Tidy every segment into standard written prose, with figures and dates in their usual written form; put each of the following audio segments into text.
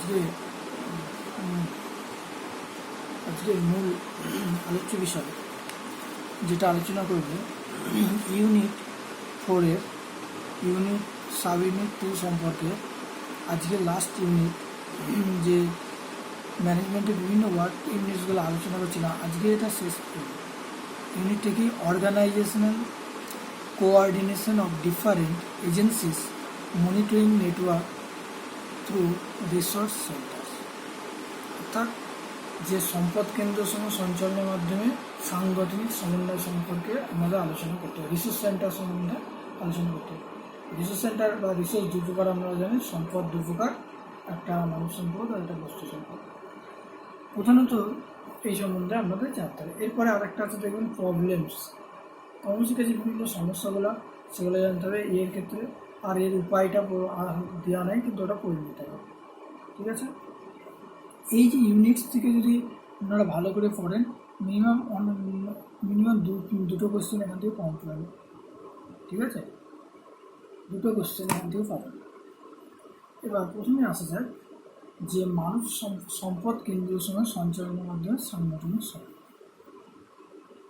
আজকে আজকের মূল আলোচ্য বিষয় যেটা আলোচনা করব ইউনিট 4-এর সাব ইউনিট 2 সম্পর্কে। আজকের লাস্ট ইউনিট যে ম্যানেজমেন্টের বিভিন্ন ওয়ার্ড ইউনিটসগুলো আলোচনা করছিলাম, আজকে এটা শেষ ইউনিট থেকে organisational coordination of different agencies monitoring network through resource centres, অর্থাৎ যে সম্পদ কেন্দ্রসমূহ সঞ্চালনের মাধ্যমে সাংগঠনিক সমন্বয় সম্পর্কে আমাদের আলোচনা করতে হবে। রিসোর্স সেন্টার সম্বন্ধে আলোচনা করতে হবে। রিসোর্স সেন্টার বা রিসোর্স দু প্রকার আমরা জানি, সম্পদ দু প্রকার, একটা মানব সম্পদ আর একটা বস্তু সম্পদ। প্রধানত এই সম্বন্ধে আপনাদের জানতে হবে। এরপরে আরেকটা আছে দেখবেন প্রবলেমস, কর্মশিক্ষার যে বিভিন্ন সমস্যাগুলো সেগুলো জানতে হবে এর ক্ষেত্রে, আর এর উপায়টা দেওয়া নেই, কিন্তু ওটা করে নিতে হবে। ঠিক আছে, এই যে ইউনিটস থেকে যদি আপনারা ভালো করে পড়েন, মিনিমাম দুটো কোশ্চেন এখান থেকে কম পাবেন। ঠিক আছে, দুটো কোশ্চেন এখান থেকে পাবেন। এবার প্রথমে আসা যাক যে মানব সম্পদ কেন্দ্রীয় সময় সঞ্চালনের মাধ্যমে সাংগঠনিক সময়।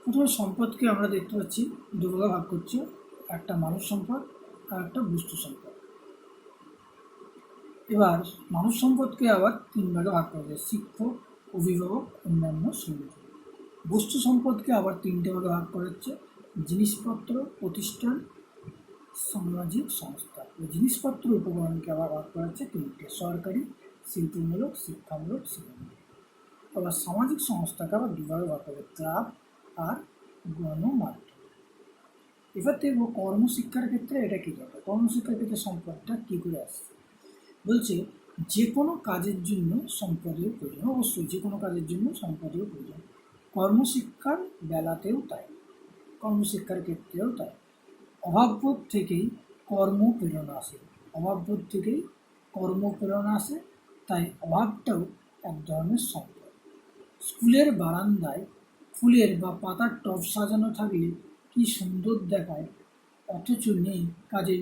প্রথমে সম্পদকে আমরা দেখতে পাচ্ছি দু ভাগে ভাগ করছি, একটা মানব সম্পদ আর একটা বস্তু সম্পদ। এবার মানব সম্পদকে আবার তিন ভাগে ভাগ করা যায়, শিক্ষক, অভিভাবক, অন্যান্য সংগঠন। বস্তু সম্পদকে আবার তিনটে ভাগে ভাগ করা হচ্ছে, জিনিসপত্র, প্রতিষ্ঠান, সামাজিক সংস্থা। জিনিসপত্র উপকরণকে আবার ভাগ করা হচ্ছে তিনটে, সরকারি, শিল্পমূলক, শিক্ষামূলক, সেবামূলক। আবার সামাজিক সংস্থাকে আবার দুভাগে ভাগ করা, ক্লাব আর গণমাধ্যম। এবার দেখব কর্মশিক্ষার ক্ষেত্রে এটা কী দরকার, কর্মশিক্ষার ক্ষেত্রে সম্পদটা কী করে আসছে। বলছে যে কোনো কাজের জন্য সম্পদের প্রয়োজন, অবশ্যই যে কোনো কাজের জন্য সম্পদের প্রয়োজন। কর্মশিক্ষার বেলাতেও তাই, কর্মশিক্ষার ক্ষেত্রেও তাই। অভাববোধ থেকেই কর্মপ্রেরণা আসে, অভাববোধ থেকেই কর্মপ্রেরণা আসে, তাই অভাবটাও এক ধরনের সম্পদ। স্কুলের বারান্দায় ফুলের বা পাতার টব সাজানো থাকলে কি সুন্দর দেখায়, অথচ নেই কাজে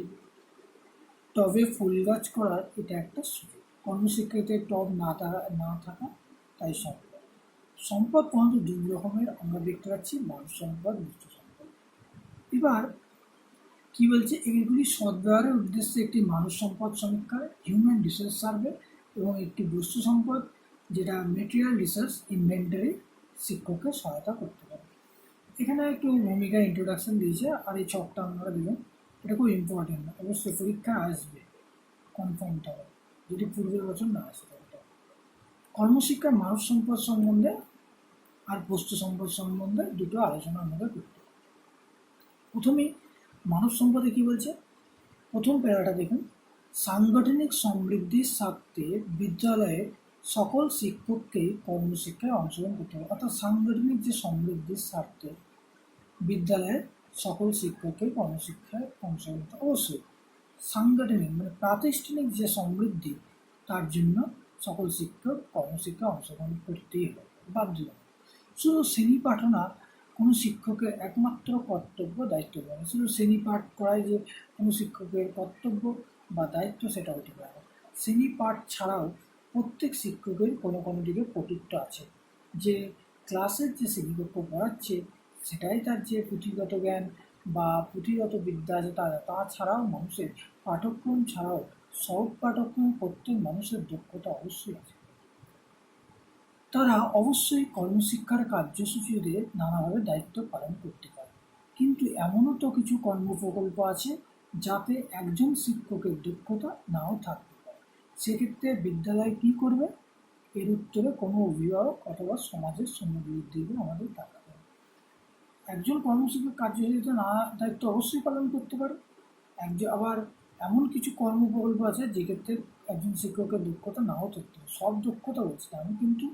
টবে ফুল গাছ করার, এটা একটা সুযোগ। কর্মশিক্ষাতে টব না থাকা তাই সম্পদ। সম্পদ প্রধানত দুই রকমের আমরা দেখতে পাচ্ছি, মানব সম্পদ, বস্তু সম্পদ। এবার কি বলছে, এগুলি সদ্ব্যবহারের উদ্দেশ্যে একটি মানব সম্পদ সমীক্ষা, হিউম্যান রিসোর্স সার্ভে, এবং একটি বস্তু সম্পদ যেটা মেটেরিয়াল রিসোর্স ইনভেন্টারি শিক্ষককে সহায়তা করতে পারে। এখানে একটু ভূমিকা ইন্ট্রোডাকশন দিয়েছে, আর এই ছকটা আপনারা দেবেন, এটা খুব ইম্পর্টেন্ট, অবশ্যই পরীক্ষা আসবে কনফার্মটা, যদি পূর্বের বছর না আসে। কর্মশিক্ষা মানব সম্পদ সম্বন্ধে আর বস্তু সম্পদ সম্বন্ধে দুটো আলোচনা আমাদের করতে হবে। প্রথমেই মানব সম্পদে কি বলছে, প্রথম প্যারাটা দেখুন, সাংগঠনিক সমৃদ্ধির স্বার্থে বিদ্যালয়ের সকল শিক্ষককেই কর্মশিক্ষায় অংশগ্রহণ করতে হবে। অর্থাৎ সাংগঠনিক যে সমৃদ্ধির স্বার্থে বিদ্যালয়ের সকল শিক্ষককে কর্মশিক্ষায় অংশগ্রহণ করতে হবে। অবশ্যই সাংগঠনিক মানে প্রাতিষ্ঠানিক যে সমৃদ্ধি, তার জন্য সকল শিক্ষক কর্মশিক্ষায় অংশগ্রহণ করতেই হবে, বাধ্যতামূলক। শুধু শ্রেণী পাঠনা কোনো শিক্ষকের একমাত্র কর্তব্য দায়িত্ব নয়, শুধু শ্রেণী পাঠ করাই যে কোনো শিক্ষকের কর্তব্য বা দায়িত্ব, সেটা হতে পারে না। শ্রেণী পাঠ ছাড়াও প্রত্যেক শিক্ষকের কোনো দিকে কর্তৃত্ব আছে, যে ক্লাসের যে শ্রেণীকক্ষ পড়াচ্ছে সেটাই তার যে পুঁথিগত জ্ঞান বা পুঁথিগত বিদ্যা আছে তাছাড়াও মানুষের পাঠ্যক্রম ছাড়াও সব পাঠ্যক্রম প্রত্যেক মানুষের দক্ষতা অবশ্যই আছে। তারা অবশ্যই কর্মশিক্ষার কার্যসূচিতে নানাভাবে দায়িত্ব পালন করতে পারে, কিন্তু এমনও তো কিছু কর্মপ্রকল্প আছে যাতে একজন শিক্ষকের দক্ষতা নাও থাকতে পারে। সেক্ষেত্রে বিদ্যালয় কী করবে, এর উত্তরে কোনো অভিভাবক অথবা সমাজের সম্মুখীন দিকে আমাদের তাকাতে হবে। একজন কর্মশিক্ষক কার্যসূচিতে নানা দায়িত্ব অবশ্যই পালন করতে পারে, আবার এমন কিছু কর্মপ্রকল্প আছে যেক্ষেত্রে একজন শিক্ষকের দক্ষতা নাও থাকতে হবে। সব দক্ষতা বলছি আমি, কিন্তু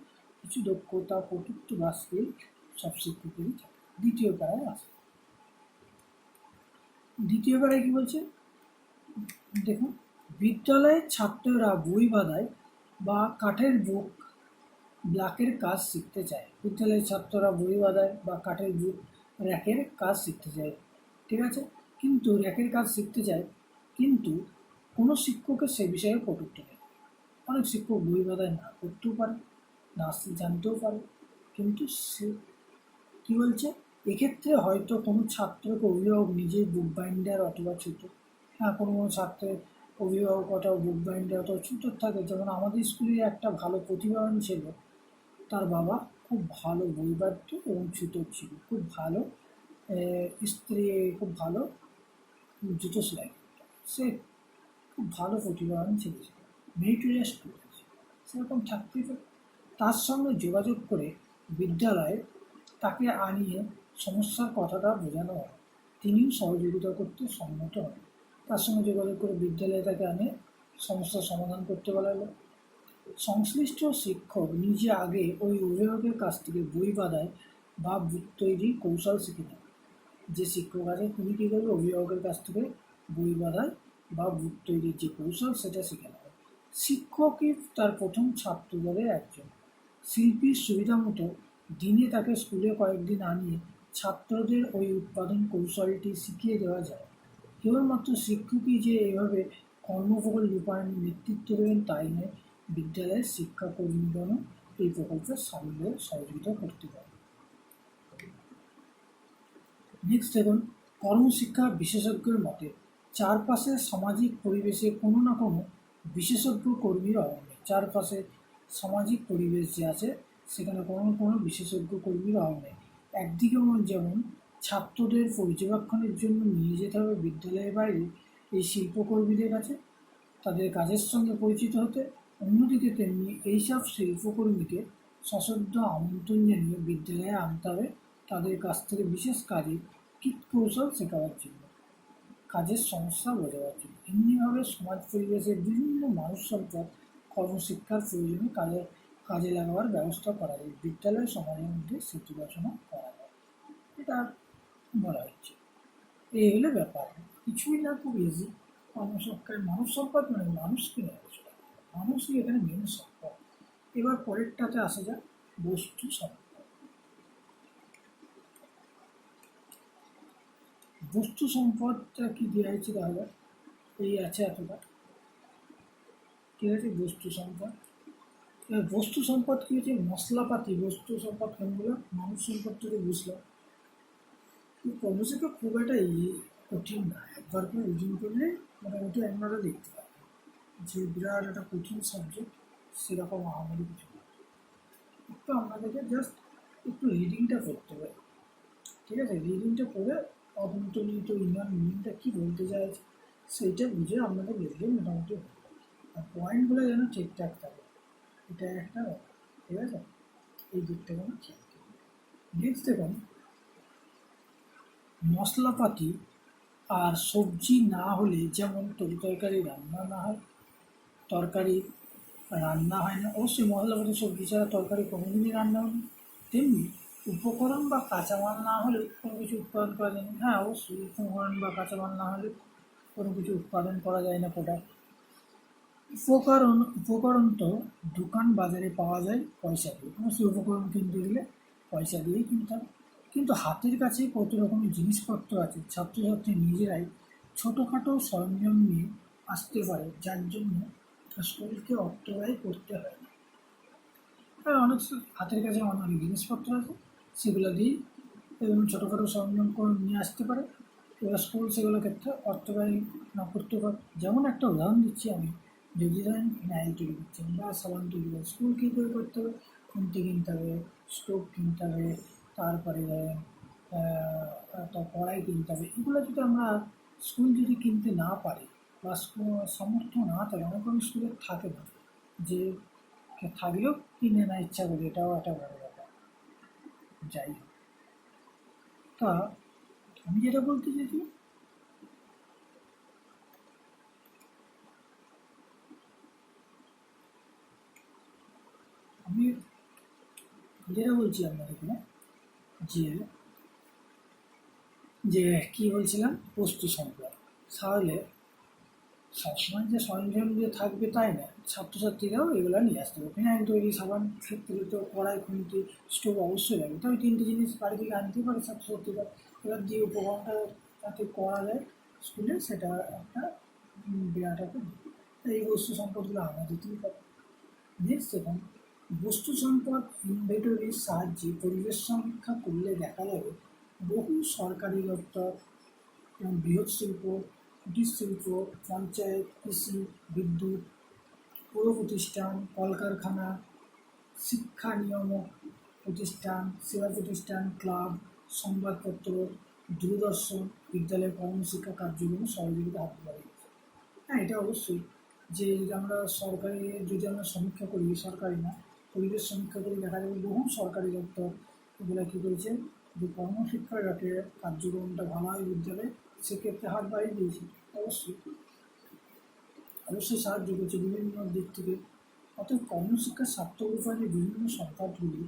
কিছু দক্ষতা, কর্তৃত্ব বা স্কিল সব শিক্ষকেরই থাকে। দ্বিতীয় প্যারায় আসে, দ্বিতীয় প্যারায় কী বলছে দেখুন, বিদ্যালয়ের ছাত্ররা বই বাঁধায় বা কাঠের বুক ব্লকের কাজ শিখতে চায়। বিদ্যালয়ের ছাত্ররা বই বাঁধায় বা কাঠের বুক র্যাকের কাজ শিখতে চায়, ঠিক আছে, কিন্তু র্যাকের কাজ শিখতে চায়, কিন্তু কোনো শিক্ষকের সে বিষয়ে কর্তৃত্ব নেই। অনেক শিক্ষক বই বাধায় না করতেও পারে, না জানতেও পারে, কিন্তু সে কী বলছে, এক্ষেত্রে হয়তো কোনো ছাত্রকে অভিভাবক নিজেই বুক বাইন্ডার অথবা ছুতো, হ্যাঁ কোনো কোনো ছাত্রের অভিভাবক অথবা বুক বাইন্ডার অথবা ছুতোর থাকে। যেমন আমাদের স্কুলে একটা ভালো প্রতিভাবান ছিল, তার বাবা খুব ভালো বই বাধ্য এবং ছুতোর ছিল, খুব ভালো স্ত্রী, খুব ভালো জুতো সেলাই করতো। সে খুব ভালো প্রতিভাবান ছেলে ছিল, মেরিটোরিয়াস স্টুডেন্ট, সেরকম থাকতেই পারে। তার সঙ্গে যোগাযোগ করে বিদ্যালয়ে তাকে আনিয়ে সমস্যার কথাটা বোঝানো হয়, তিনিও সহযোগিতা করতে সম্মত হন। তার সঙ্গে যোগাযোগ করে বিদ্যালয়ে তাকে আনে সমস্যার সমাধান করতে বলা হলো। সংশ্লিষ্ট শিক্ষক নিজে আগে ওই অভিভাবকের কাছ থেকে বই বাঁধায় বা বুক তৈরির কৌশল শিখে নেন। যে শিক্ষক আছে তিনি কী করবে, অভিভাবকের কাছ থেকে বই বাঁধায় বা বুক তৈরির যে কৌশল সেটা শিখে নেবে। শিক্ষকই তার প্রথম ছাত্রদলের একজন। শিল্পীর সুবিধা মতো দিনে তাকে স্কুলে কয়েকদিন আনিয়ে ছাত্রদের ওই উৎপাদন কৌশলটি শিখিয়ে দেওয়া যায়। কেবলমাত্র শিক্ষকই যে এভাবে কর্মফল রূপায়ণে নেতৃত্ব দেবেন তাই নয়, বিদ্যালয়ের শিক্ষাকর্মীগণও এই প্রকল্পে সামিল হয়ে সহযোগিতা করতে পারে। নেক্সট দেখুন, কর্মশিক্ষা বিশেষজ্ঞের মতে চারপাশের সামাজিক পরিবেশে কোনো না কোনো বিশেষজ্ঞ কর্মীর অভাব নেই। চারপাশে সামাজিক পরিবেশ যে আছে সেখানে কোনো না কোনো বিশেষজ্ঞ কর্মীর অভাব নেই। একদিকে যেমন ছাত্রদের পর্যবেক্ষণের জন্য নিয়ে যেতে হবে বিদ্যালয়ের বাইরে এই শিল্পকর্মীদের কাছে তাদের কাজের সঙ্গে পরিচিত হতে, অন্যদিকে তেমনি এইসব শিল্পকর্মীকে সশ্রদ্ধ আমন্ত্রণ জানিয়ে বিদ্যালয়ে আনতে হবে তাদের কাছ থেকে বিশেষ কাজে কীট কৌশল শেখাবার জন্য, কাজের সমস্যা বোঝাবার জন্য। এমনিভাবে সমাজ পরিবেশের বিভিন্ন মানুষ সম্পদ কর্মশিক্ষার প্রয়োজনে কাজে লাগাবার ব্যবস্থা করা যায়, বিদ্যালয় সমাজের মধ্যে সেতু রচনা করা যায়, এটা বলা হচ্ছে। এই হলো ব্যাপার, কিছুই না, খুব ইজি। কর্মসংখ্যায় মানব সম্পদ মানে মানুষকে নিয়ে আলোচনা, মানুষই এখানে মেন সম্পদ। এবার পরেরটাতে আসা যাক, বস্তু সম্পদ। বস্তু সম্পদটা কি দেওয়া হয়েছে তাহলে, এই আছে এতটা, ঠিক আছে। বস্তু সম্পদ, এবার বস্তু সম্পদ কি হচ্ছে, মশলাপাতি বস্তু সম্পদ কোনগুলো, মানব সম্পদ থেকে বুঝলাম। কর্মশিক্ষা খুব একটা কঠিন না, একবার করে রিভিউ করলে মোটামুটি আপনারা দেখতে পাবেন যে বিরাট একটা কঠিন সাবজেক্ট সেরকম আমাদের কিছু না। একটু আপনাদেরকে জাস্ট একটু রিডিংটা করতে হবে, ঠিক আছে। রিডিংটা করে অন্তর্নিহিত ইনার মিনিংটা কী বলতে চাইছে সেইটা বুঝে আপনাদের লিখলে মোটামুটি হবে। আর পয়েন্টগুলো যেন ঠিকঠাক থাকে, এটা একটা ব্যাপার, ঠিক আছে। এই দিকটা যেন খেয়াল করবে। নেক্সট দেখুন, মশলাপাতি আর সবজি না হলে যেমন তরকারি রান্না না হয়, তরকারি রান্না হয় না, অবশ্যই মশলাপাতি সবজি ছাড়া তরকারি কোনোদিনই রান্না হয় না, তেমনি উপকরণ বা কাঁচামাল না হলে কোনো কিছু উৎপাদন করা যায় না। হ্যাঁ অবশ্যই উপকরণ বা কাঁচামাল না হলে কোনো কিছু উৎপাদন করা যায় না প্রোডাক্ট। উপকরণ তো দোকান বাজারে পাওয়া যায় পয়সা দিয়ে, অবশ্যই উপকরণ কিনতে গেলে পয়সা দিয়েই কিনতে হবে। কিন্তু হাতের কাছে কত রকমের জিনিসপত্র আছে, ছাত্রছাত্রী নিজেরাই ছোটোখাটো সরঞ্জাম নিয়ে আসতে পারে, যার জন্য স্কুলকে অর্থ ব্যয় করতে হয় না। আর অনেক হাতের কাছে অনেক জিনিসপত্র আছে, সেগুলো দিয়েই এবং ছোটোখাটো সরঞ্জাম করে নিয়ে আসতে পারে, এবার স্কুল সেগুলোর ক্ষেত্রে অর্থ ব্যয় না করতে পারে। যেমন একটা উদাহরণ দিচ্ছি আমি, যদি ধরেন ন্যায় তৈরি করছেন বা সাবান তৈরি করছেন, স্কুল কী করে করতে হবে, খুন্তি কিনতে হবে, স্টোভ কিনতে হবে, তারপরে ধরেন একটা কড়াই কিনতে হবে। এগুলো যদি আমরা স্কুল যদি কিনতে না পারি বা স্কুল সামর্থ্য না থাকে, অনেক অনেক স্কুলের থাকে না, যে থাকলেও কিনে না ইচ্ছা করি, এটাও একটা বড় ব্যাপার। যাই হোক, তা আমি যেটা বলতে চাইছি, আমি যেটা বলছি আপনাদেরকে যে যে কী বলছিলাম, বস্তু সম্পদ, তাহলে সবসময় যে সরঞ্জাম দিয়ে থাকবে তাই না, ছাত্রছাত্রীরাও এগুলো নিয়ে আসতে হবে। ফিনাইল তৈরি, সাবান ক্ষেত্রে তো কড়াই, খুন্তি, স্টোভ অবশ্যই লাগবে, তবে তিনটে জিনিস বাড়ি থেকে আনতে পারে ছাত্রছাত্রীরা। এবার যে উপকরণটা যাতে করা যায় স্কুলে, সেটা একটা বিরাট একটা দিক। এই বস্তু সম্পদগুলো আনা যেতেই পারে। নেক্সট দেখুন, বস্তু সম্পদ ইনভেন্টরির সাহায্যে পরিবেশ সমীক্ষা করলে দেখা যাবে বহু সরকারি দপ্তর এবং বৃহৎ শিল্প, কুটির শিল্প, পঞ্চায়েত, কৃষি, বিদ্যুৎ, পৌর প্রতিষ্ঠান, কলকারখানা, শিক্ষা নিয়ামক প্রতিষ্ঠান, সেবা প্রতিষ্ঠান, ক্লাব, সংবাদপত্র, দূরদর্শন, বিদ্যালয়, কর্মশিক্ষা কার্যক্রমে সহযোগিতা হাত বাড়িয়েছে। হ্যাঁ, এটা অবশ্যই যে আমরা সরকারি যদি আমরা সমীক্ষা করি, সরকারি না, পরিবেশ সমীক্ষা করি, দেখা যাবে বহু সরকারি দপ্তর এগুলো কী করেছে, যে কর্মশিক্ষার যাতে কার্যক্রমটা ভালো হয় বিদ্যালয়ে, সেক্ষেত্রে হাত বাড়িয়ে দিয়েছে। অবশ্যই অবশ্যই সাহায্য করছে বিভিন্ন দিক থেকে। অর্থাৎ কর্মশিক্ষার সার্থক রূপায়ণে বিভিন্ন সংস্থাগুলি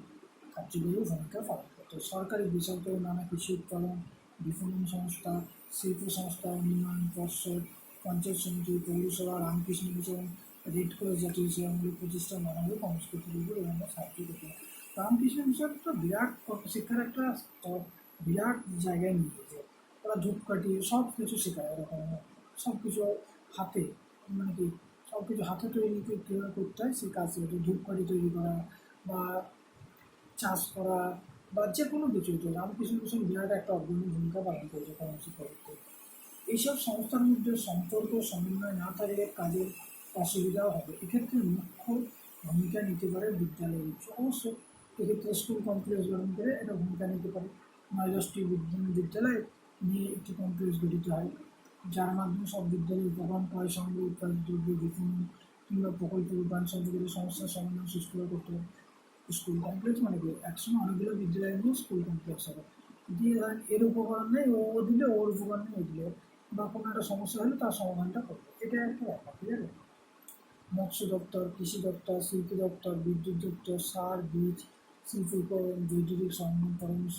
কার্যকরী ভূমিকা পালন করতে হয়। সরকারি বেসরকারি নানা কৃষি উৎপাদন, বিপণন সংস্থা, শিল্প সংস্থা, উন্নয়ন পর্ষদ, পঞ্চায়েত সমিতি, পৌরসভা, রামকৃষ্ণ মিশন, রেড ক্রস জাতীয় সেবামূলক প্রতিষ্ঠান নানাভাবে কর্মসূচিগুলিকে এবং সাহায্য করতে হয়। রামকৃষ্ণ মিশন তো বিরাট শিক্ষার একটা বিরাট জায়গায় নিয়ে গেছে। ওরা ধূপকাঠি সব কিছু শেখায়, ওরকম সব কিছু হাতে, মানে কি সব কিছু হাতে তৈরি কীভাবে করতে হয় সেই কাজ হতো, ধূপকাঠি তৈরি করা বা চাষ করা বা যে কোনো কিছু। তো রামকৃষ্ণ মিশন বিরাট একটা অগ্রণী ভূমিকা পালন করেছে কর্মশিক্ষা করতে। এইসব সংস্থার মধ্যে সম্পর্ক সমন্বয় না থাকলে কাজের অসুবিধাও হবে। এক্ষেত্রে মুখ্য ভূমিকা নিতে পারে বিদ্যালয়। অবশ্যই এক্ষেত্রে স্কুল কমপ্লেক্স গঠন করে এটা ভূমিকা নিতে পারে। ৯-১০টি বিদ্যালয় নিয়ে একটি কমপ্লেক্স গঠিত হয়, যার মাধ্যমে সব বিদ্যালয় উপকরণ ক্রয়, সংগ্রহ, উৎপাদিত দ্রব্য বিপণন কিংবা প্রকল্প রূপায়ণ সম্পর্কিত সমস্যার সমাধান সুষ্ঠুভাবে করতে হবে। স্কুল কমপ্লেক্স মানে কি, একসঙ্গে অনেকগুলো বিদ্যালয় নিয়ে স্কুল কমপ্লেক্স হবে। দিয়ে এর উপকরণ নেই, ও দিলে, ওর উপকরণ নেই ও দিলে, বা কোনো একটা সমস্যা হলে তার সমাধানটা করবে। এটা একটা ব্যাপার, ঠিক আছে। মৎস্য দপ্তর, কৃষি দপ্তর, শিল্প দপ্তর, বিদ্যুৎ দপ্তর, সার, বীজ, শিল্প উপকরণ, বৈদ্যুতিক সরঞ্জাম, পরামর্শ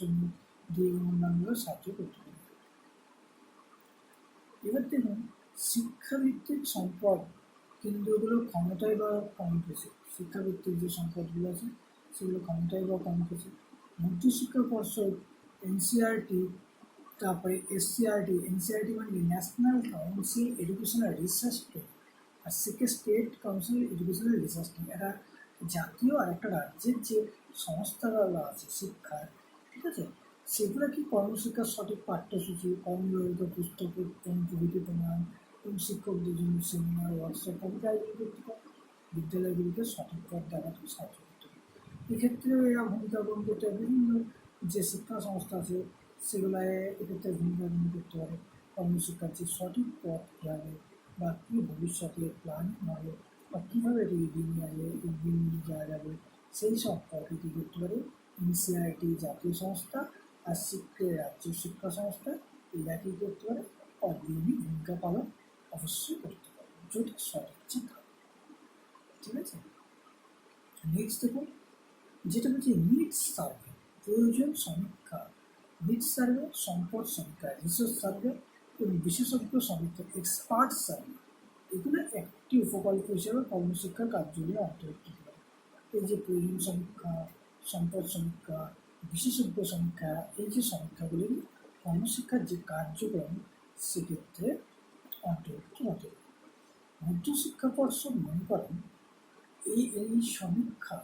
দিয়ে অন্যান্যরা সাহায্য করতে পারে। এবার দেখুন, শিক্ষাভিত্তিক সম্পদ কেন্দ্রগুলোর ক্ষমতায় বা কম বেশি। শিক্ষাভিত্তিক যে সম্পদগুলো আছে সেগুলো ক্ষমতায় বা কম বেশি। মধ্যশিক্ষা পর্ষদ, এনসিআরটি, তারপরে এসসিআরটি, এনসিআরটি মানে national council educational research training, আর state council educational research training. একটা জাতীয় আর একটা রাজ্যের যে সংস্থাগুলো আছে শিক্ষার, ঠিক আছে, সেগুলো কি কর্মশিক্ষার সঠিক পাঠ্যসূচি, কর্মব্যবহৃত পুস্তক প্রভৃতি প্রণয়ন এবং শিক্ষকদের জন্য সেমিনার, ওয়ার্কশপ প্রভৃতি আয়োজন করতে পারে। বিদ্যালয়গুলিকে সঠিক পথ দেখাতে সাহায্য করতে পারে। এক্ষেত্রেও এরা ভূমিকা গ্রহণ করতে পারে। বিভিন্ন যে শিক্ষা সংস্থা আছে সেগুলায় এক্ষেত্রে ভূমিকা গ্রহণ করতে পারে। কর্মশিক্ষার যে সঠিক পথ কী হবে বা কী ভবিষ্যতে প্ল্যানিং হবে বা কীভাবে এটা এগিয়ে নিয়ে যাওয়া যাবে, সেই সব পথে কী করতে পারে এনসিআরটি জাতীয় সংস্থা আর রাজ্য শিক্ষা সংস্থা, এরা কী করতে পারে অগ্রণী ভূমিকা পালন অবশ্যই করতে পারে যদি সদিচ্ছা থাকে। ঠিক আছে। নেক্সট দেখুন, যেটা হচ্ছে নিডস সার্ভে, প্রয়োজন সমীক্ষা, নিডস সার্ভে, সম্পদ সমীক্ষা, রিসোর্স সার্ভে এবং বিশেষজ্ঞ সমীক্ষা, এক্সপার্ট সার্ভে, এগুলো একটি উপকল্প হিসেবে কর্মশিক্ষার কার্যগুলি অন্তর্ভুক্ত করে। এই যে প্রয়োজন সমীক্ষা, সম্পদ সমীক্ষা, বিশেষজ্ঞ সমীক্ষা, এই যে সমীক্ষাগুলি কর্মশিক্ষার যে কার্যক্রম সেক্ষেত্রে অন্তর্ভুক্ত হতে পারে। মধ্যশিক্ষা পর্ষদ মনে করেন এই সমীক্ষা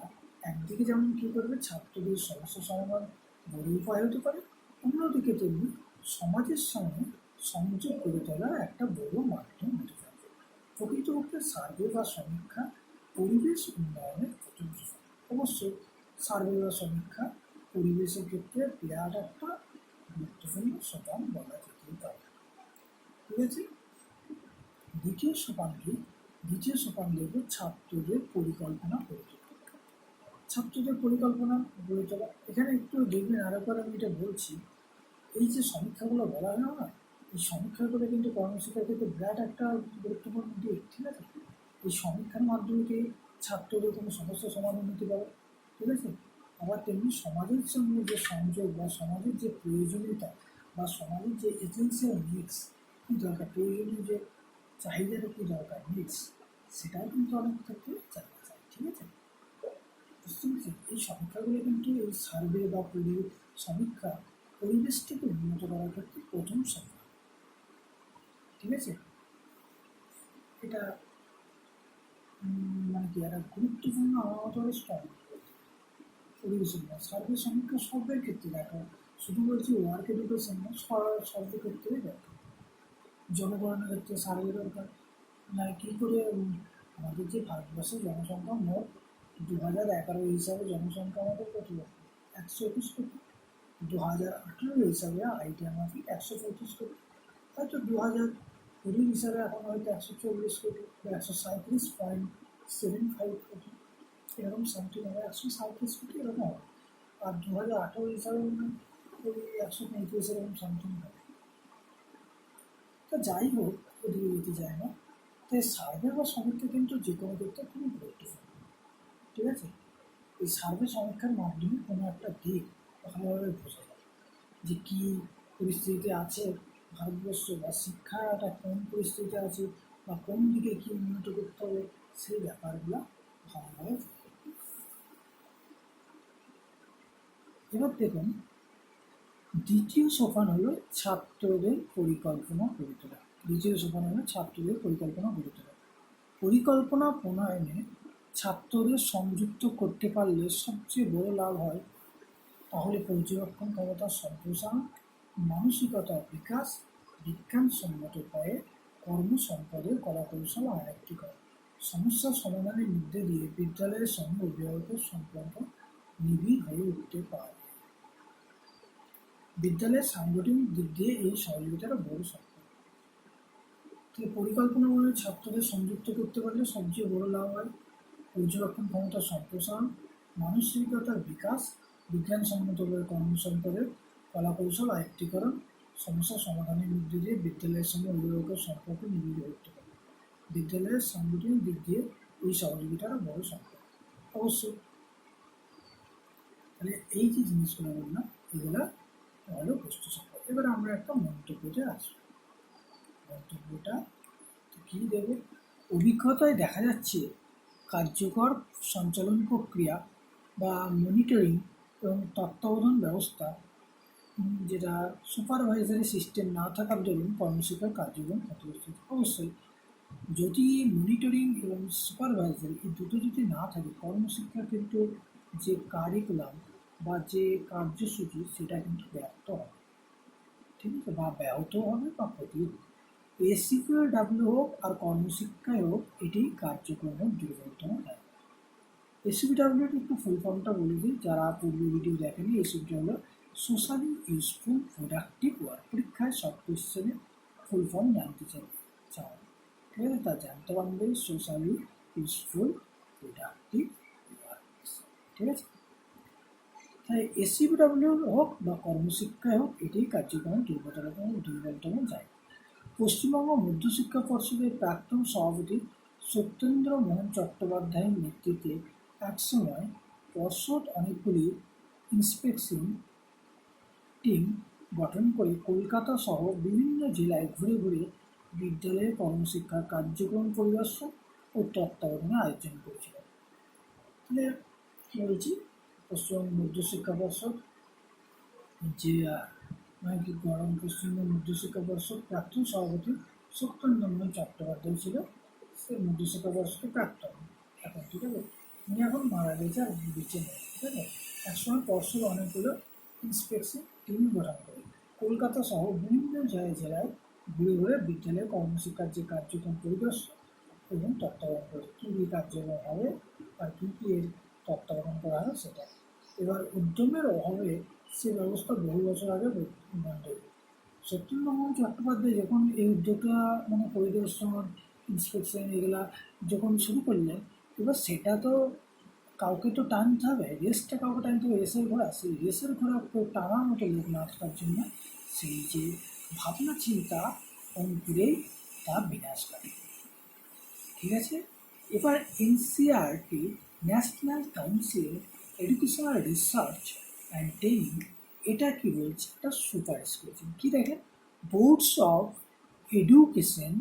একদিকে যেমন কী করবে, ছাত্রদের সমস্যা সমাধান বড় উপায় হতে পারে, অন্যদিকে তেমনি সমাজের সঙ্গে সংযোগ গড়ে তোলার একটা বড় মাধ্যম হতে পারে। প্রকৃতপক্ষে সার্ভে বা সমীক্ষা পরিবেশ উন্নয়নের প্রথম ধাপ। অবশ্যই সার্ভে বা সমীক্ষা পরিবেশের ক্ষেত্রে বিরাট একটা গুরুত্বপূর্ণ সোপান বলা যেতেই পারে। ঠিক আছে। দ্বিতীয় সোপান দেখব ছাত্রদের পরিকল্পনা গড়ে তোলা। ছাত্রদের পরিকল্পনা গড়ে তোলা, এখানে একটু দেখবেন আরও করে আমি এটা বলছি, এই যে সমীক্ষাগুলো বলা হয় না, এই সমীক্ষাগুলো কিন্তু কর্মশিক্ষার ক্ষেত্রে বিরাট একটা গুরুত্বপূর্ণ দিক। ঠিক আছে। এই সমীক্ষার মাধ্যমে কি ছাত্রদের কোনো সমস্যা সমাধান হতে পারে। ঠিক আছে। আবার তেমনি সমাজের সঙ্গে যে সংযোগ বা সমাজের যে প্রয়োজনীয়তা বা সমাজের যে এসেন্সিয়াল নিডস কী দরকার, প্রয়োজনীয় যে চাহিদাটা কী দরকার, নিডস, সেটাও কিন্তু অনেক ক্ষেত্রে জানা যায়। ঠিক আছে। বুঝতে পেরেছেন। এই সমীক্ষাগুলো কিন্তু এই সার্ভে বা সমীক্ষা পরিবেশটাকে উন্নত করার ক্ষেত্রে প্রথম সময়। ঠিক আছে। এটা মানে কি একটা গুরুত্বপূর্ণ আমার মতো স্ট্রং পরিবেশের না সার্ভে সমীক্ষা সবের ক্ষেত্রে দেখা, শুধু বলছি ওয়ার্ক এডুকেশন না, সর্ব ক্ষেত্রেই দেখা। জনগণনার ক্ষেত্রে সার্ভে দরকার। মানে কী করে আমাদের যে ভারতবর্ষের জনসংখ্যা মোট 2011 হিসাবে জনসংখ্যা আমাদের কত? 121 কোটি। 2018 হিসাবে আইডিয়া মাফিক 135 কোটি। হয়তো 2020 হিসাবে এখন হয়তো 140 কোটি বা 137.75 কোটি, এরকম সামথিং হবে, 137 কোটি এরকম হবে। আর 2018 হিসাবে মানে ওই 135 এরকম সামথিং হবে। তো যাই হোক, ওদিকে যেতে যায় না। তো এই সার্ভে বা সমীক্ষা কিন্তু যে কোনো ক্ষেত্রে খুবই গুরুত্বপূর্ণ। ঠিক আছে, এই সার্ভে সমীক্ষার মাধ্যমে কোনো একটা দিক ভালোভাবে বোঝা যায় যে কী পরিস্থিতিতে আছে ভারতবর্ষ, বা শিক্ষাটা কোন পরিস্থিতিতে আছে, বা কোন দিকে কী উন্নত করতে হবে, সেই ব্যাপারগুলো ভালোভাবে। এবার দেখুন, দ্বিতীয় সোপান হলো ছাত্রদের পরিকল্পনা গড়ে তোলা। দ্বিতীয় সোপান হলো ছাত্রদের পরিকল্পনা গড়ে তোলা। পরিকল্পনা প্রণয়নে ছাত্রদের সংযুক্ত করতে পারলে সবচেয়ে বড় লাভ হয়। তাহলে পর্যবেক্ষণ ক্ষমতার সম্প্রসারণ, মানসিকতার বিকাশ, বিজ্ঞানসম্মত উপায়ে কর্মসম্পদের কলাকৌশল আয়ত্ত করে, সমস্যা সমাধানের মধ্যে দিয়ে বিদ্যালয়ের সঙ্গে অভিভাবকের সম্পর্ক নিবিড় হয়ে উঠতে পারে। বিদ্যালয়ের সাংগঠনিক দিক দিয়ে এই সহযোগিতাটা বড় শক্তি। পরিকল্পনা মানে ছাত্রদের সংযুক্ত করতে পারলে সবচেয়ে বড় লাভ হয়। পর্যবেক্ষণ ক্ষমতা সম্প্রসারণ, মানসিকতার বিকাশ, বিজ্ঞানসম্মতভাবে কর্মসম্পদের কলাকৌশল আয়ত্তীকরণ, সমস্যা সমাধানের মধ্যে দিয়ে বিদ্যালয়ের সঙ্গে অভিভাবকের সম্পর্ক নিবিড় করতে পারে। বিদ্যালয়ের সাংগঠনিক দিক দিয়ে এই সহযোগিতাটা বড় সম্পর্ক অবশ্যই। তাহলে এই যে জিনিসগুলো বললাম, এগুলো হলো বস্তু সম্পর্ক। এবার আমরা একটা মন্তব্যতে আসবো। মন্তব্যটা কী দেবে? অভিজ্ঞতায় দেখা যাচ্ছে কার্যকর সঞ্চালন প্রক্রিয়া বা মনিটরিং এবং তত্ত্বাবধান ব্যবস্থা, যেটা সুপারভাইজারি সিস্টেম না থাকার দরুন কর্মশিক্ষার কার্যক্রম ক্ষতিগ্রস্ত। অবশ্যই যদি মনিটরিং এবং সুপারভাইজারি এই দুটো যদি না থাকে, কর্মশিক্ষার কিন্তু যে কারিকুলাম বা যে কার্যসূচি সেটা কিন্তু ব্যর্থ হবে। ঠিক আছে, বা ব্যাহত হবে বা ক্ষতি হবে। এসিকিউডাব্লিউ হোক আর কর্মশিক্ষায় হোক, এটি কার্যক্রমের দুর্বলতম হয়। এসিপিডাব্লিউটি একটু ফুল ফর্মটা বলে দিই, যারা পূর্ব ভিডিও দেখেনি। এসিপিটা হলো সোশ্যালি ইউজফুল প্রোডাক্টিভ ওয়ার্ক। পরীক্ষায় সব কোশ্চেনে ফুল ফর্ম জানতে চাও, ঠিক আছে, তা জানতে পারবে সোশ্যালি ইউজফুল প্রোডাক্টিভ ওয়ার্ক। ঠিক আছে, তাই এসিপিডাব্লিউ হোক বা কর্মশিক্ষায় হোক, এটি কার্যক্রমের দুর্বলতম জায়গা। পশ্চিমবঙ্গ মধ্যশিক্ষা পর্ষদের প্রাক্তন সভাপতি সত্যেন্দ্র মোহন চট্টোপাধ্যায়ের নেতৃত্বে একসময় পর্ষদ অনেকগুলি ইন্সপেকশন টিম গঠন করে কলকাতা সহ বিভিন্ন জেলায় ঘুরে ঘুরে বিদ্যালয়ে কর্মশিক্ষার কার্যক্রম পরিদর্শন ও তত্ত্বাবধানে আয়োজন করেছিল। তাহলে বলছি, পশ্চিমবঙ্গ মধ্যশিক্ষা পর্ষদ যে পশ্চিমবঙ্গ মধ্যশিক্ষা পর্ষদ প্রাক্তন সভাপতি সত্যেন্দ্র মোহন চট্টোপাধ্যায় ছিল, সে মধ্যশিক্ষা পর্ষদের প্রাক্তন এখন। ঠিক আছে, উনি এখন মারা গেছে আর বেঁচে নেই। ঠিক আছে, একসময় পর্ষদ অনেকগুলো ইন্সপেকশন টিম গঠন করে কলকাতা সহ বিভিন্ন জেলায় ঘুরে ঘুরে বিদ্যালয়ে কর্মশিক্ষার যে কার্যক্রম পরিদর্শন এবং তত্ত্বাবধান করে, কী কী কার্যক্রম হবে আর কী কী এর তত্ত্বাবধান করা হয় সেটা। এবার উদ্যমের অভাবে সে ব্যবস্থা বহু বছর আগে বন্ধ হয়ে। সত্যেন্দ্র মোহন চট্টোপাধ্যায় যখন এই উদ্যোগটা মানে পরিদর্শন ইন্সপেকশন এগুলা যখন শুরু করলেন, এবার সেটা তো কাউকে তো টানতে হবে, রেসটা কাউকে টানতে হবে, রেসের ঘোড়া। সেই রেসের ঘোড়া টানার মতো লোক না থাকার জন্য সেই যে ভাবনা চিন্তা অঙ্কুরেই তা বিনাশ ঘটে। ঠিক আছে, এবার NCERT national council educational research and training এটা কি বলছে, এটা সুপারিশ করেছে। কি দেখেন, boards of education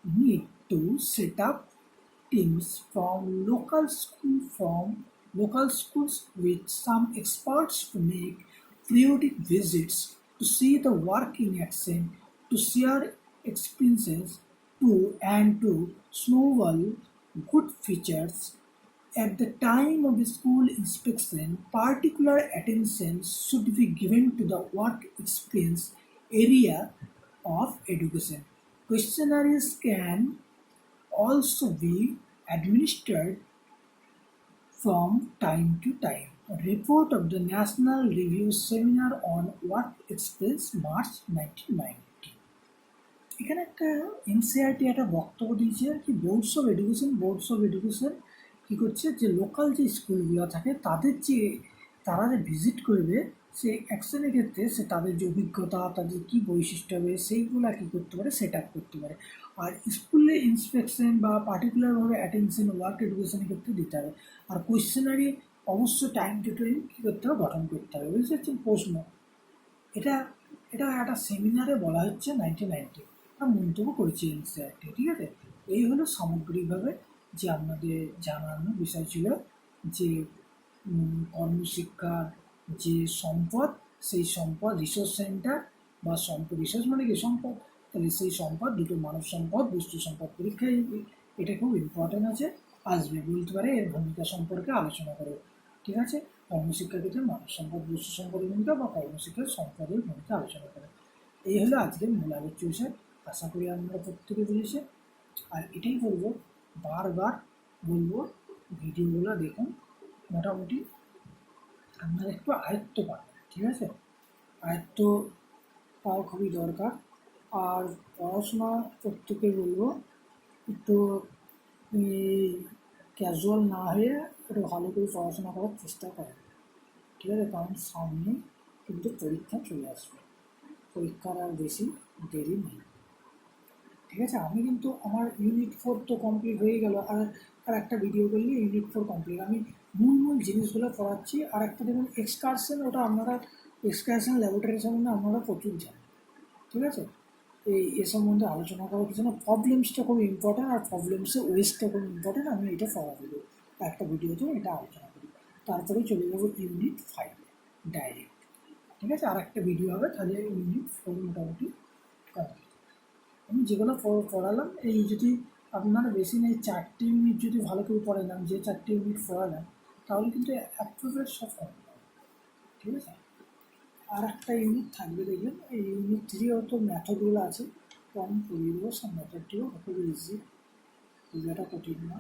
need to set up teams from local schools with some experts to make periodic visits to see the work in action, to share experiences, to snowball good features. At the time of the school inspection, particular attention should be given to the work experience area of education. Questionnaires can also be administered from time to time. A report of the National Review Seminar on Work Experience, March 1990. এখানে একটা NCERT একটা বক্তব্য দিয়েছে কি boards of education কী করছে, যে local যে স্কুলগুলো থাকে তাদের যে তারা যে ভিজিট করবে সে অ্যাকশনের ক্ষেত্রে সে তাদের যে অভিজ্ঞতা, তাদের কী বৈশিষ্ট্য হবে সেইগুলো কী করতে পারে সেট আপ করতে পারে। আর স্কুলে ইন্সপেকশন বা পার্টিকুলারভাবে অ্যাটেনশন ওয়ার্ক এডুকেশনের ক্ষেত্রে দিতে হবে। আর কোয়েশ্চেনারি অবশ্যই টাইম টু টাইম কী করতে হবে, গঠন করতে হবে। বুঝতে পারছেন? প্রশ্ন এটা এটা একটা সেমিনারে বলা হচ্ছে 1990, মন্তব্য করেছি এনসিআরটি। ঠিক আছে, এই হলো সামগ্রিকভাবে যে আপনাদের জানানো বিষয় ছিল যে কর্মশিক্ষার যে সম্পদ, সেই সম্পদ রিসোর্স সেন্টার বা সম্পদ, রিসোর্স মানে কি সম্পদ, তাহলে সেই সম্পদ দুটো মানব সম্পদ বস্তু সম্পদ পরীক্ষায় এটা খুব ইম্পর্টেন্ট আছে, আসবে, বলতে পারে এর ভূমিকা সম্পর্কে আলোচনা করে। ঠিক আছে, কর্মশিক্ষার ক্ষেত্রে মানব সম্পদ বস্তু সম্পদের ভূমিকা বা কর্মশিক্ষার সম্পদের ভূমিকা আলোচনা করে। এই হলো আজকের মূল আলোচ্য বিষয়। আশা করি আপনারা প্রত্যেকে বুঝেছে। আর এটাই বলবো, বারবার বলবো, ভিডিওগুলো দেখুন, মোটামুটি আপনারা একটু আয়ত্ত পাবেন। ঠিক আছে, আয়ত্ত পাওয়া খুবই দরকার। আর পড়াশোনা প্রত্যেকে বলবো একটু ক্যাজুয়াল না হয়ে একটু ভালো করে পড়াশোনা করার চেষ্টা করেন। ঠিক আছে, কারণ সামনে কিন্তু পরীক্ষা চলে আসবে, পরীক্ষার আর বেশি দেরি নেই। ঠিক আছে, আমি কিন্তু আমার ইউনিট 4 তো কমপ্লিট হয়ে গেল, আর একটা ভিডিও করলে ইউনিট 4 কমপ্লিট। আমি মূল জিনিসগুলো পড়াচ্ছি। আর একটা দেখুন এক্সকারশন, ওটা আপনারা এক্সকারশন ল্যাবরেটরি সম্বন্ধে আপনারা প্রচুর জানেন। ঠিক আছে, এ সম্বন্ধে আলোচনা করার কিছু না, প্রবলেমসটা খুব ইম্পর্ট্যান্ট, আর প্রবলেমসের ওয়েস্টটা খুব ইম্পর্ট্যান্ট। আমি এটা পড়া দেবো একটা ভিডিওতে, এটা আলোচনা করি। তারপরে চলে যাবো ইউনিট 5 ডাইরেক্ট। ঠিক আছে, আর একটা ভিডিও হবে, তাহলে ইউনিট 4 মোটামুটি কমপ্লিট। আমি যেগুলো পড়ালাম, এই যদি আপনারা বেশি নেই 4টে ইউনিট যদি ভালো করে পড়ালাম, যে 4টে ইউনিট পড়ালাম, তাহলে কিন্তু অ্যাপ্রোপ্রিয়েট সব কমপ্লিট। ঠিক আছে, আর একটা ইউনিট থাকবে দেখবেন, এই ইউনিট 3 তো ম্যাথডগুলো আছে, তো আমি পড়িয়ে দেবো সব ম্যাথডটিও, খুব ইজি, এটা কঠিন না।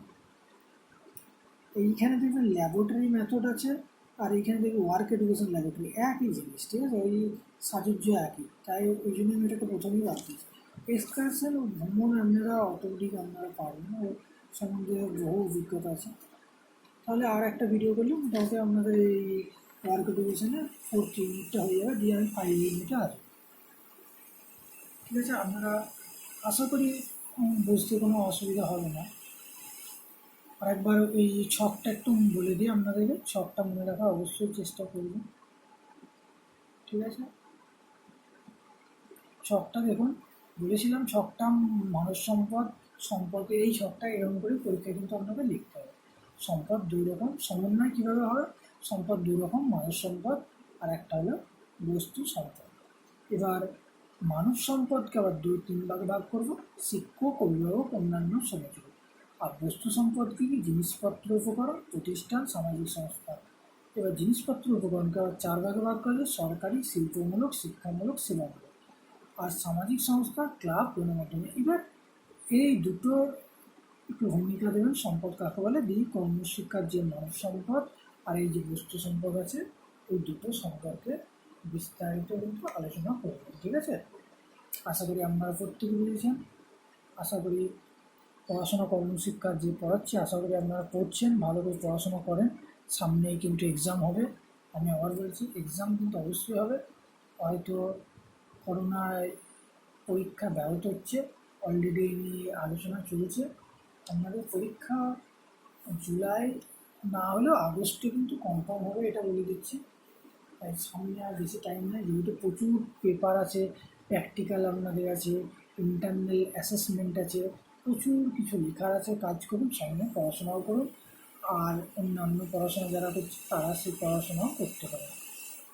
এইখানে দেখবেন ল্যাবরেটরি মেথড আছে, আর এইখানে দেখবেন ওয়ার্ক এডুকেশন ল্যাবরেটরি, একই জিনিস। ঠিক আছে, ওই সাজুজ্য একই, তাই ওই জন্য আমি এটাকে প্রথমেই বাদ দিয়েছি। এক্সকারশন ও ভ্রমণ আপনারা অটোমেটিক আপনারা পারবেন, ও সম্বন্ধে বহু অভিজ্ঞতা আছে। তাহলে আর একটা ভিডিও করলে মোটামুটি আপনাদের এই ওয়ার্ক এডুকেশনের 4th ইউনিটটা হয়ে যাবে, দিয়ে আমি 5 ইউনিটে আসবো। ঠিক আছে, আপনারা আশা করি বুঝতে কোনো অসুবিধা হবে না। আরেকবার এই ছকটা একটু বলে দিই আপনাদেরকে, ছকটা মনে রাখার অবশ্যই চেষ্টা করবেন। ঠিক আছে, ছকটা দেখুন, বলেছিলাম ছকটা মানব সম্পদ সম্পর্কে, এই ছকটা এরকম করে পরীক্ষায় কিন্তু আপনাকে লিখতে হবে। সম্পদ দুই রকম, সমন্বয় কীভাবে হবে, সম্পদ দুই রকম, মানব সম্পদ আর একটা হলো বস্তু সম্পদ। এবার মানব সম্পদকে আবার 2-3 ভাগে ভাগ করবো, শিক্ষক, অভিভাবক, অন্যান্য সমাজীব। আর বস্তু সম্পদ কি, জিনিসপত্র, উপকরণ, প্রতিষ্ঠান, সামাজিক সংস্থা। এবার জিনিসপত্র উপকরণকে আবার 4 ভাগে ভাগ করলে সরকারি, শিল্পমূলক, শিক্ষামূলক, সেবামূলক। আর সামাজিক সংস্থা, ক্লাব, গণমাধ্যমে। এবার এই দুটো একটু ভূমিকা দেবেন, সম্পদ কাকে বলে, দিই কর্মশিক্ষার যে মানব সম্পদ আর এই যে বস্তু সম্পদ আছে, এই দুটো সম্পর্কে বিস্তারিত কিন্তু আলোচনা করবেন। ঠিক আছে, আশা করি আপনারা প্রত্যেকে বুঝেছেন। আশা করি পড়াশোনা কর্মশিক্ষার যে পড়াচ্ছি, আশা করি আপনারা পড়ছেন, ভালো করে পড়াশোনা করেন। সামনেই কিন্তু এক্সাম হবে, আমি আবার বলছি এক্সাম কিন্তু অবশ্যই হবে। হয়তো করোনায় পরীক্ষা ব্যাহত হচ্ছে, অলরেডি নিয়ে আলোচনা চলছে। আপনাদের পরীক্ষা জুলাই না হলেও আগস্টে কিন্তু কনফার্ম হবে, এটা বলে দিচ্ছি। তাই সামনে আর বেশি টাইম নেই, যেহেতু প্রচুর পেপার আছে, প্র্যাকটিক্যাল আপনাদের আছে, ইন্টারনাল অ্যাসেসমেন্ট আছে, প্রচুর কিছু লেখার আছে। কাজ করুন, সামনে পড়াশোনাও করুন, আর অন্যান্য পড়াশোনা যারা করছে তারা সেই পড়াশোনাও করতে পারে।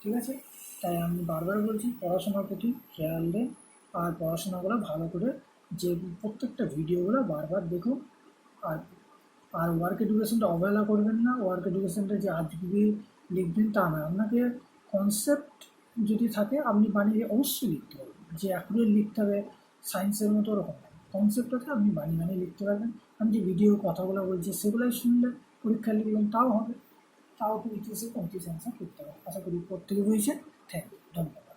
ঠিক আছে, তাই আমি বারবার বলছি পড়াশোনার প্রতি খেয়াল দেন, আর পড়াশোনাগুলো ভালো করে, যে প্রত্যেকটা ভিডিওগুলো বারবার দেখুন। আর আর ওয়ার্ক এডুকেশনটা অবহেলা করবেন না। ওয়ার্ক এডুকেশনটা যে আজকে লিখবেন তা না, আপনাকে কনসেপ্ট যদি থাকে আপনি বানিয়ে অবশ্যই লিখতে পারবেন। যে অ্যাকুরেট লিখতে হবে সায়েন্সের মতো ওরকম কনসেপ্ট আছে, আপনি বানিয়ে বানিয়ে লিখতে পারবেন। আমি যে ভিডিও কথাগুলো বলছি সেগুলোই শুনলে পরীক্ষা লিখলেন তাও হবে, তাও ইতিহাসে 35 অ্যান্সার করতে হবে। আশা করি প্রত্যেকে বুঝেছেন। থ্যাংক ইউ, ধন্যবাদ।